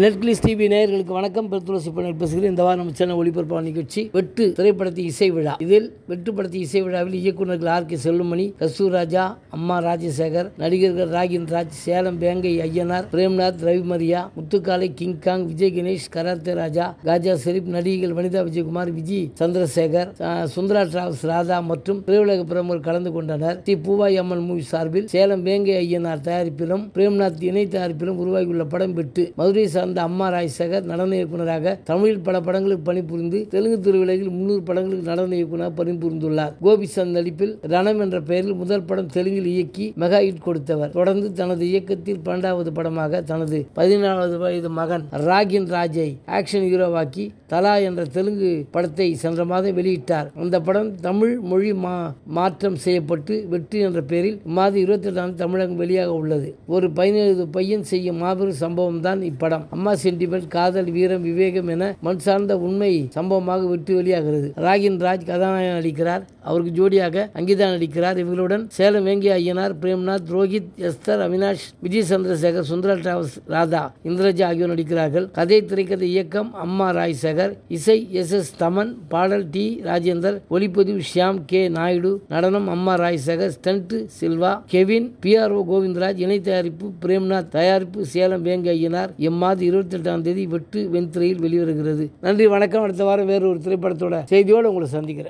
Netflix TV நேயர்களுக்கு வணக்கம். பெருத்துளசி பண்ணல் பேசுகிறேன். இந்த வாரம் நம்ம சேனல் ஒளிபரப்பான நிகழ்ச்சி வெட்டு திரைப்படத்தின் இசை விழா. இதில் வெட்டு படத்தின் இசை விழாவில் இயக்குநர்கள் ஆர்.கே. செல்வமணி, கஸ்தூராஜா, அம்மா ராஜசேகர், நடிகர்கள் ராகின் ராஜ், சேலம் வேங்கை ஐயனார், பிரேம்நாத், ரவிமரியா, முத்துக்காலை, கிங்காங், விஜய் கணேஷ், கராத்தே ராஜா, காஜா ஷெரீப், நடிகைகள் வனிதா விஜயகுமார், விஜி சந்திரசேகர், சுந்தரா டிராவல்ஸ் ராதா மற்றும் திரையுலக பிரமுகர் கலந்து கொண்டனர். ஸ்ரீ பூவாய் அம்மன் மூவி சார்பில் சேலம் வேங்கை ஐயனார் தயாரிப்பிலும் பிரேம்நாத் இணை தயாரிப்பிலும் உருவாகியுள்ள படம் வெட்டு. மதுரை சார்ந்த அம்மா ராஜசேகர் நடன இயக்குநராக தமிழில் பல படங்களுக்கு பணிபுரிந்து தெலுங்கு திரையுலகில் 300 படங்களுக்கு நடன இயக்குநராக பணிபுரிந்துள்ளார். கோபிசந்த் நடிப்பில் ரணம் என்ற பெயரில் முதல் படம் தெலுங்கில் இயக்கி மெகா ஹிட் கொடுத்தவர். தொடர்ந்து தனது இயக்கத்தில் 12வது படமாக தனது 14வது வயது மகன் ராகின் ராஜை ஆக்ஷன் ஹீரோவாக்கி தலா என்ற தெலுங்கு படத்தை சென்ற மாதம் வெளியிட்டார். அந்த படம் தமிழ் மொழி மாற்றம் செய்யப்பட்டு வெற்றி என்ற பெயரில் இம்மாதம் 28ஆம் தமிழகம் வெளியாக உள்ளது. ஒரு 17 பையன் செய்யும் மாபெரும் சம்பவம் தான் இப்படம். அம்மா சென்டிமெண்ட், காதல், வீரம், விவேகம் என மண் சார்ந்த உண்மை சம்பவமாக வெற்றி வெளியாகிறது. ராகின் ராஜ் கதாநாயகன் நடிக்கிறார். அவருக்கு ஜோடியாக அங்கிதா நடிக்கிறார். இவர்களுடன் சேலம் வேங்கை ஐயனார், பிரேம்நாத், ரோஹித், எஸ்தர், அவினாஷ், விஜய் சந்திரசேகர், சுந்தரா டிராவல்ஸ் ராதா, இந்திரஜா ஆகியோர் நடிக்கிறார்கள். கதை, திரைக்கதை, இயக்கம் அம்மா ராஜசேகர், இசை எஸ்.எஸ். தமன், பாடல் டி. ராஜேந்தர், ஒளிப்பதிவு ஷியாம் கே. நாயுடு, நடனம் அம்மா Rajasekhar, stunt Silva, Kevin, PRO Govindaraj, இணை தயாரிப்பு பிரேம்நாத், தயாரிப்பு சேலம் வேங்கை ஐயனார். இம்மாதம் 28ஆம் தேதி வெட்டு வெண்திரையில் வெளிவருகிறது. நன்றி, வணக்கம். அடுத்த வாரம் வேறு ஒரு திரைப்படத்தோட செய்தியோடு உங்களை சந்திக்கிறேன்.